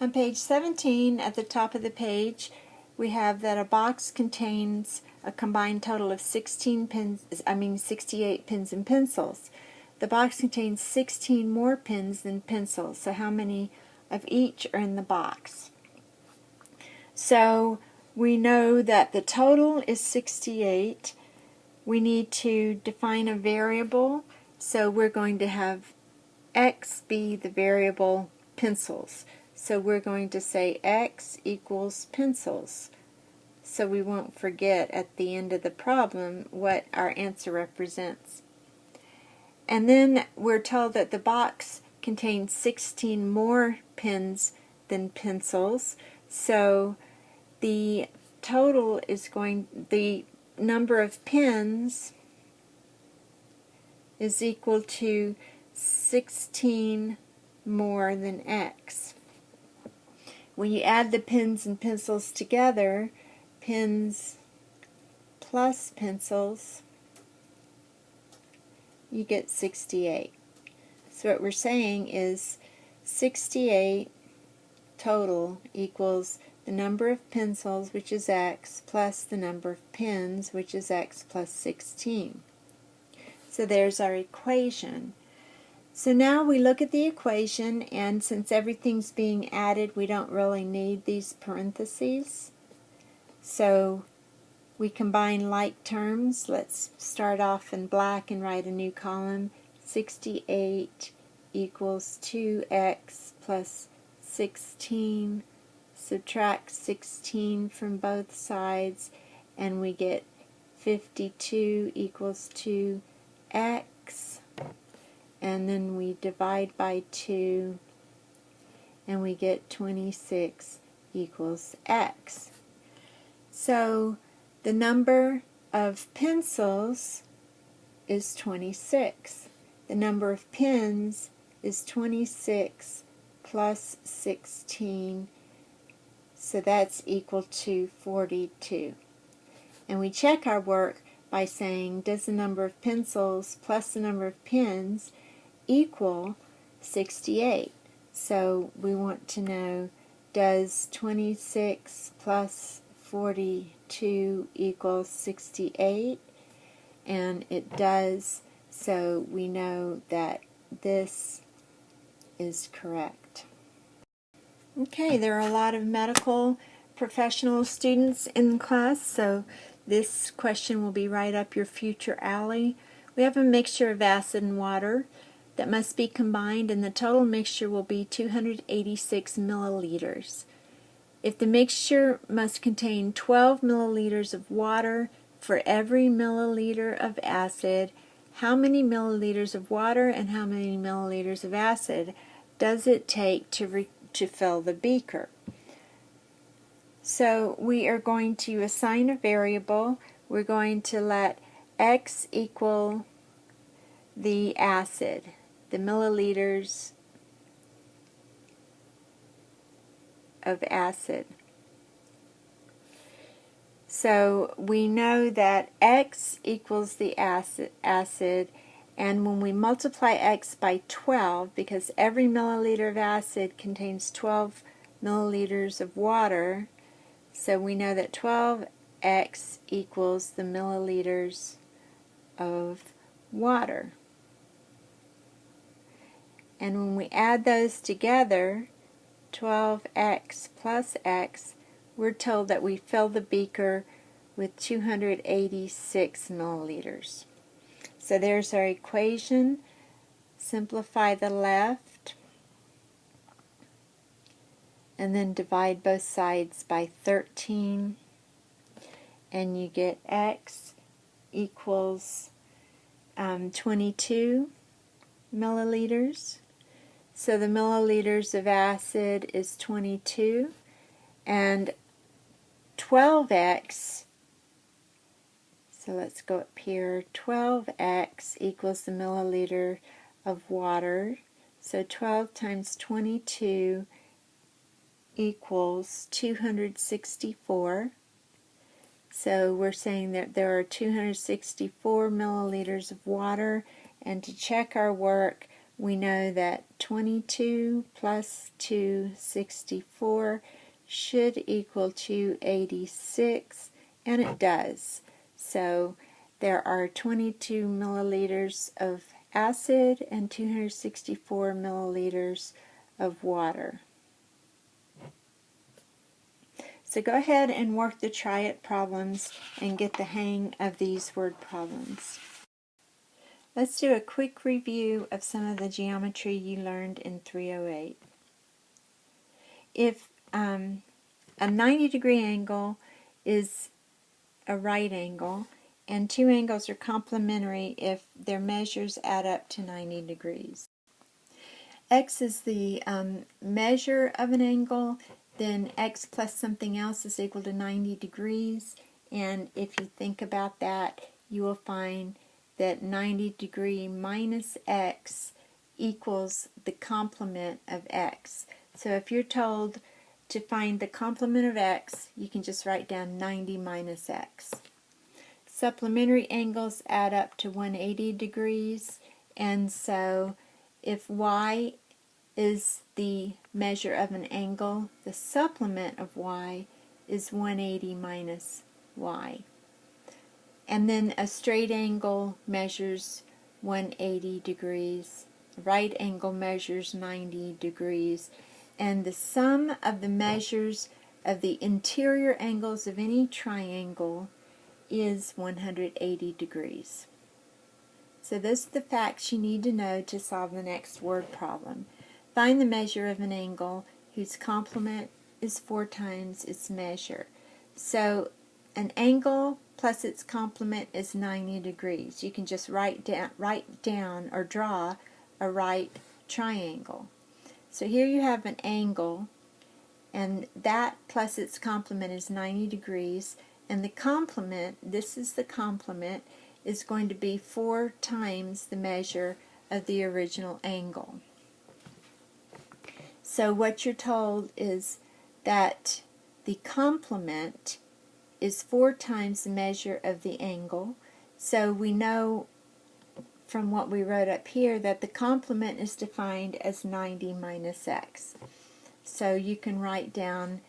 On page 17, at the top of the page, we have that a box contains a combined total of 68 pens and pencils. The box contains 16 more pens than pencils, so how many of each are in the box? So we know that the total is 68. We need to define a variable, so we're going to have x be the variable pencils. So we're going to say x equals pencils, so we won't forget at the end of the problem what our answer represents. And then we're told that the box contains 16 more pens than pencils, so the total is the number of pens is equal to 16 more than x. When you add the pens and pencils together, pens plus pencils, you get 68. So what we're saying is 68 total equals the number of pencils, which is x, plus the number of pens, which is x plus 16. So there's our equation. So now we look at the equation, and since everything's being added, we don't really need these parentheses. So we combine like terms. Let's start off in black and write a new column. 68 equals 2x plus 16. Subtract 16 from both sides, and we get 52 equals 2x. And then we divide by 2, and we get 26 equals x. So the number of pencils is 26. The number of pens is 26 plus 16, so that's equal to 42. And we check our work by saying, does the number of pencils plus the number of pens equal 68? So we want to know, does 26 plus 42 equal 68? And it does, so we know that this is correct. Okay, there are a lot of medical professional students in class, so this question will be right up your future alley. We have a mixture of acid and water that must be combined, and the total mixture will be 286 milliliters. If the mixture must contain 12 milliliters of water for every milliliter of acid, how many milliliters of water and how many milliliters of acid does it take to fill the beaker? So we are going to assign a variable. We're going to let x equal the acid, the milliliters of acid. So we know that x equals the acid, and when we multiply x by 12, because every milliliter of acid contains 12 milliliters of water, so we know that 12x equals the milliliters of water. And when we add those together, 12x plus x, we're told that we fill the beaker with 286 milliliters. So there's our equation. Simplify the left, and then divide both sides by 13, and you get x equals 22 milliliters. So the milliliters of acid is 22, and 12x, so let's go up here, 12x equals the milliliter of water, so 12 times 22 equals 264. So we're saying that there are 264 milliliters of water, and to check our work, we know that 22 plus 264 should equal 286, and it does. So there are 22 milliliters of acid and 264 milliliters of water. So go ahead and work the try it problems and get the hang of these word problems. Let's do a quick review of some of the geometry you learned in 308. If a 90-degree angle is a right angle, and two angles are complementary if their measures add up to 90 degrees. X is the measure of an angle, then x plus something else is equal to 90 degrees, and if you think about that, you will find that 90 degree minus x equals the complement of x. So if you're told to find the complement of x, you can just write down 90 minus x. Supplementary angles add up to 180 degrees, and so if y is the measure of an angle, the supplement of y is 180 minus y. And then a straight angle measures 180 degrees, a right angle measures 90 degrees, and the sum of the measures of the interior angles of any triangle is 180 degrees. So those are the facts you need to know to solve the next word problem. Find the measure of an angle whose complement is 4 times its measure. So an angle plus its complement is 90 degrees. You can just write down or draw a right triangle. So here you have an angle, and that plus its complement is 90 degrees, and the complement, this is the complement, is going to be 4 times the measure of the original angle. So what you're told is that the complement is 4 times the measure of the angle. So we know from what we wrote up here that the complement is defined as 90 minus x. So you can write down,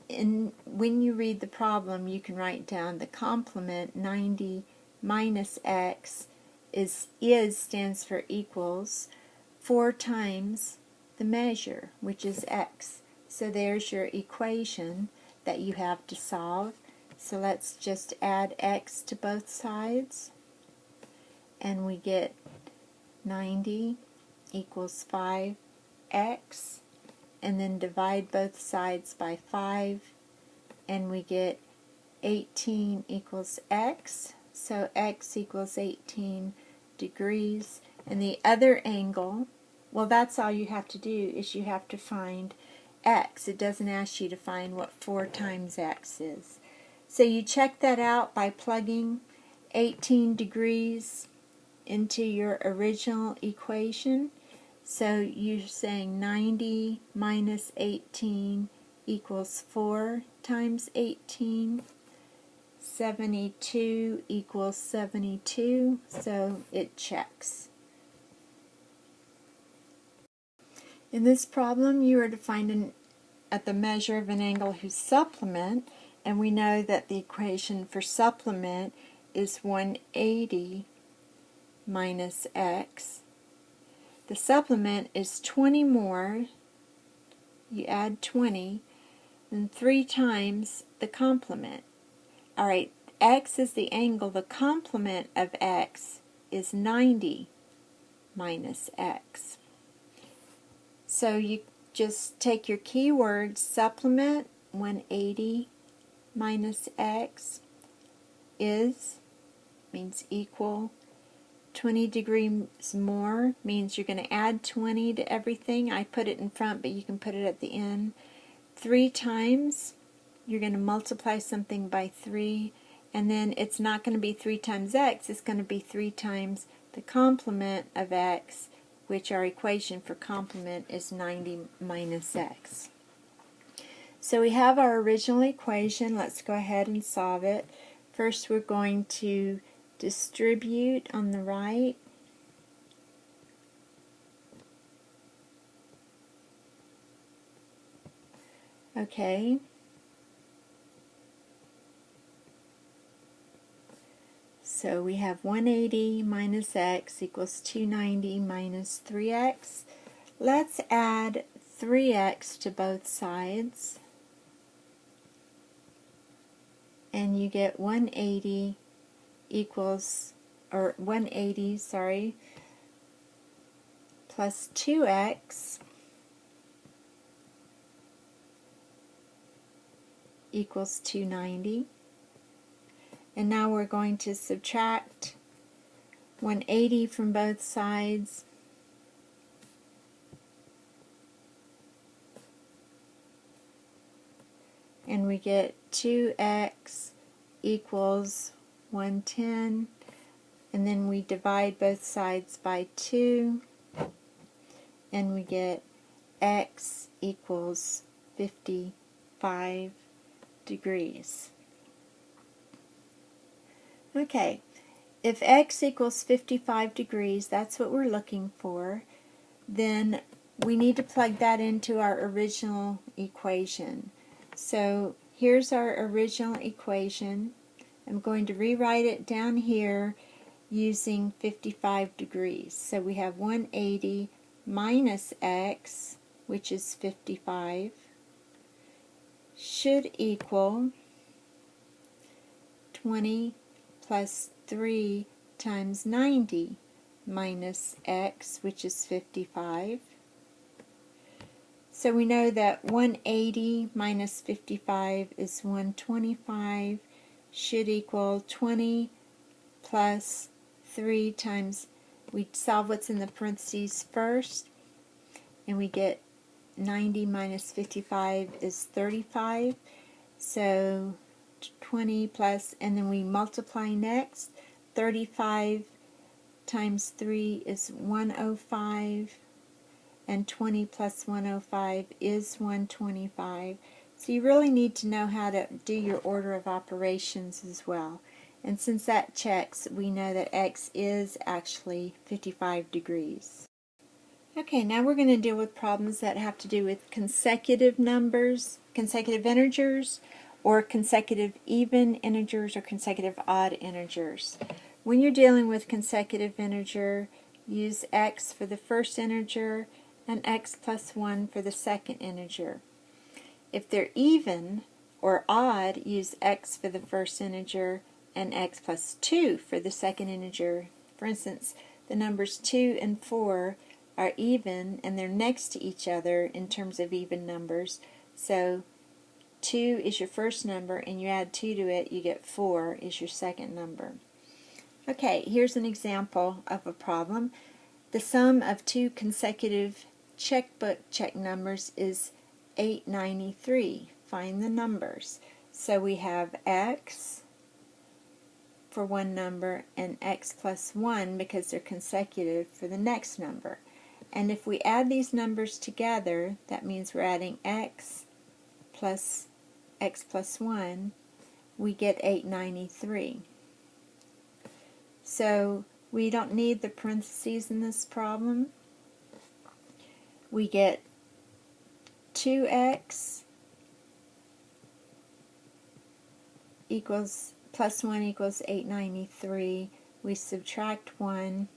when you read the problem, you can write down the complement 90 minus x stands for equals 4 times the measure, which is x. So there's your equation that you have to solve. So let's just add x to both sides, and we get 90 equals 5x, and then divide both sides by 5, and we get 18 equals x. So x equals 18 degrees. And the other angle, well, that's all you have to do, is you have to find x. It doesn't ask you to find what 4 times x is. So you check that out by plugging 18 degrees into your original equation. So you're saying 90 minus 18 equals 4 times 18. 72 equals 72, so it checks. In this problem, you are to find at the measure of an angle whose supplement, and we know that the equation for supplement is 180 minus x. The supplement is 20 more, you add 20, and 3 times the complement. Alright, x is the angle, the complement of x is 90 minus x. So you just take your keyword, supplement, 180 minus x means equal. 20 degrees more means you're going to add 20 to everything. I put it in front, but you can put it at the end. 3 times, you're going to multiply something by 3, and then it's not going to be 3 times x, it's going to be 3 times the complement of x, which our equation for complement is 90 minus x. So we have our original equation. Let's go ahead and solve it. First we're going to distribute on the right. Okay. So we have 180 minus x equals 290 minus 3x. Let's add 3x to both sides. And you get 180 equals, or 180, sorry, plus 2x equals 290. And now we're going to subtract 180 from both sides. And we get 2x equals 110. And then we divide both sides by 2. And we get x equals 55 degrees. Okay, if x equals 55 degrees, that's what we're looking for, then we need to plug that into our original equation. So here's our original equation. I'm going to rewrite it down here using 55 degrees. So we have 180 minus x, which is 55, should equal 20 plus 3 times 90 minus x, which is 55. So we know that 180 minus 55 is 125, should equal 20 plus 3 times, we solve what's in the parentheses first, and we get 90 minus 55 is 35. So 20 plus, and then we multiply next. 35 times 3 is 105, and 20 plus 105 is 125. So you really need to know how to do your order of operations as well. And since that checks, we know that x is actually 55 degrees. Okay, now we're going to deal with problems that have to do with consecutive numbers, consecutive integers, or consecutive even integers or consecutive odd integers. When you're dealing with consecutive integer, use x for the first integer and x plus 1 for the second integer. If they're even or odd, use x for the first integer and x plus 2 for the second integer. For instance, the numbers 2 and 4 are even and they're next to each other in terms of even numbers. So 2 is your first number, and you add 2 to it, you get 4 is your second number. Okay, here's an example of a problem. The sum of two consecutive checkbook check numbers is 893. Find the numbers. So we have x for one number and x plus 1 because they're consecutive for the next number. And if we add these numbers together, that means we're adding x plus 1, we get 893. So we don't need the parentheses in this problem. We get 2x equals plus 1 equals 893. We subtract 1.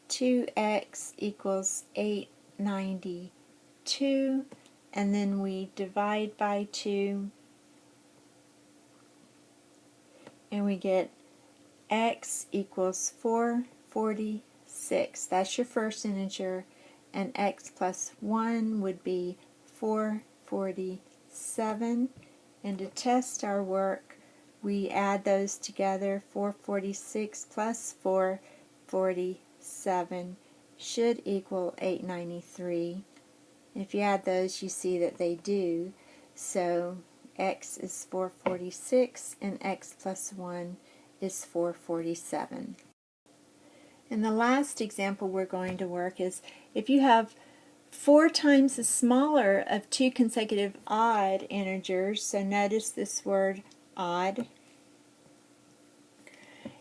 2x equals 892. And then we divide by 2, and we get x equals 446. That's your first integer, and x plus 1 would be 447. And to test our work, we add those together. 446 plus 447 should equal 893. If you add those, you see that they do. So x is 446 and x plus 1 is 447. And the last example we're going to work is if you have 4 times the smaller of two consecutive odd integers, so notice this word odd,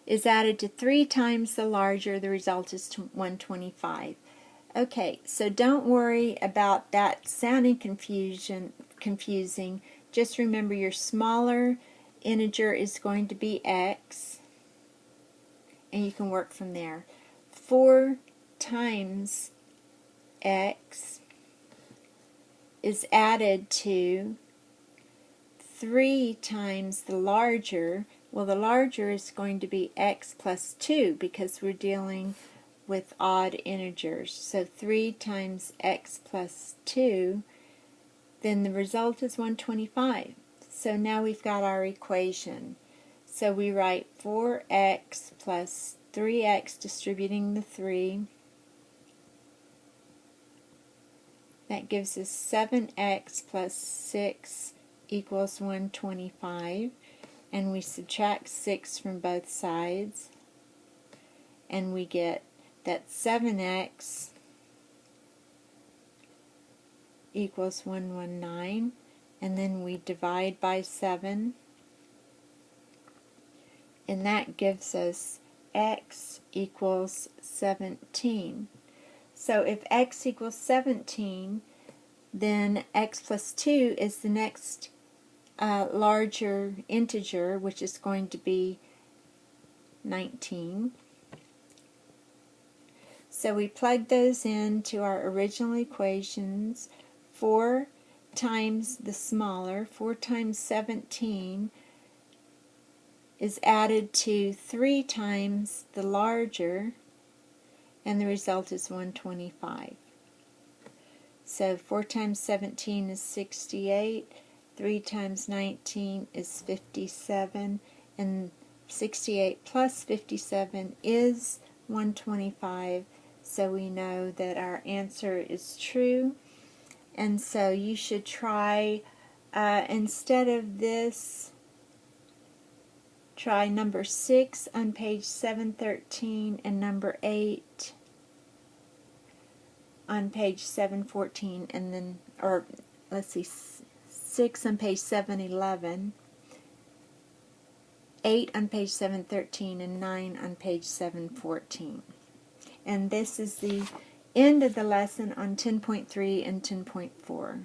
is added to 3 times the larger, the result is 125. Okay, so don't worry about that sounding confusing. Just remember your smaller integer is going to be x, and you can work from there. 4 times x is added to 3 times the larger. Well, the larger is going to be x plus 2 because we're dealing with odd integers. So 3 times x plus 2, then the result is 125. So now we've got our equation. So we write 4x plus 3x, distributing the 3. That gives us 7x plus 6 equals 125. And we subtract 6 from both sides. And we get that 7x equals 119. And then we divide by 7. And that gives us x equals 17. So if x equals 17, then x plus 2 is the next larger integer, which is going to be 19. So we plug those into our original equations. 4 times the smaller, 4 times 17, is added to 3 times the larger, and the result is 125. So 4 times 17 is 68, 3 times 19 is 57, and 68 plus 57 is 125, so we know that our answer is true. And so you should try, instead of this, try number 6 on page 713 and number 8 on page 714, and then, or let's see, 6 on page 711, 8 on page 713, and 9 on page 714. And this is the end of the lesson on 10.3 and 10.4.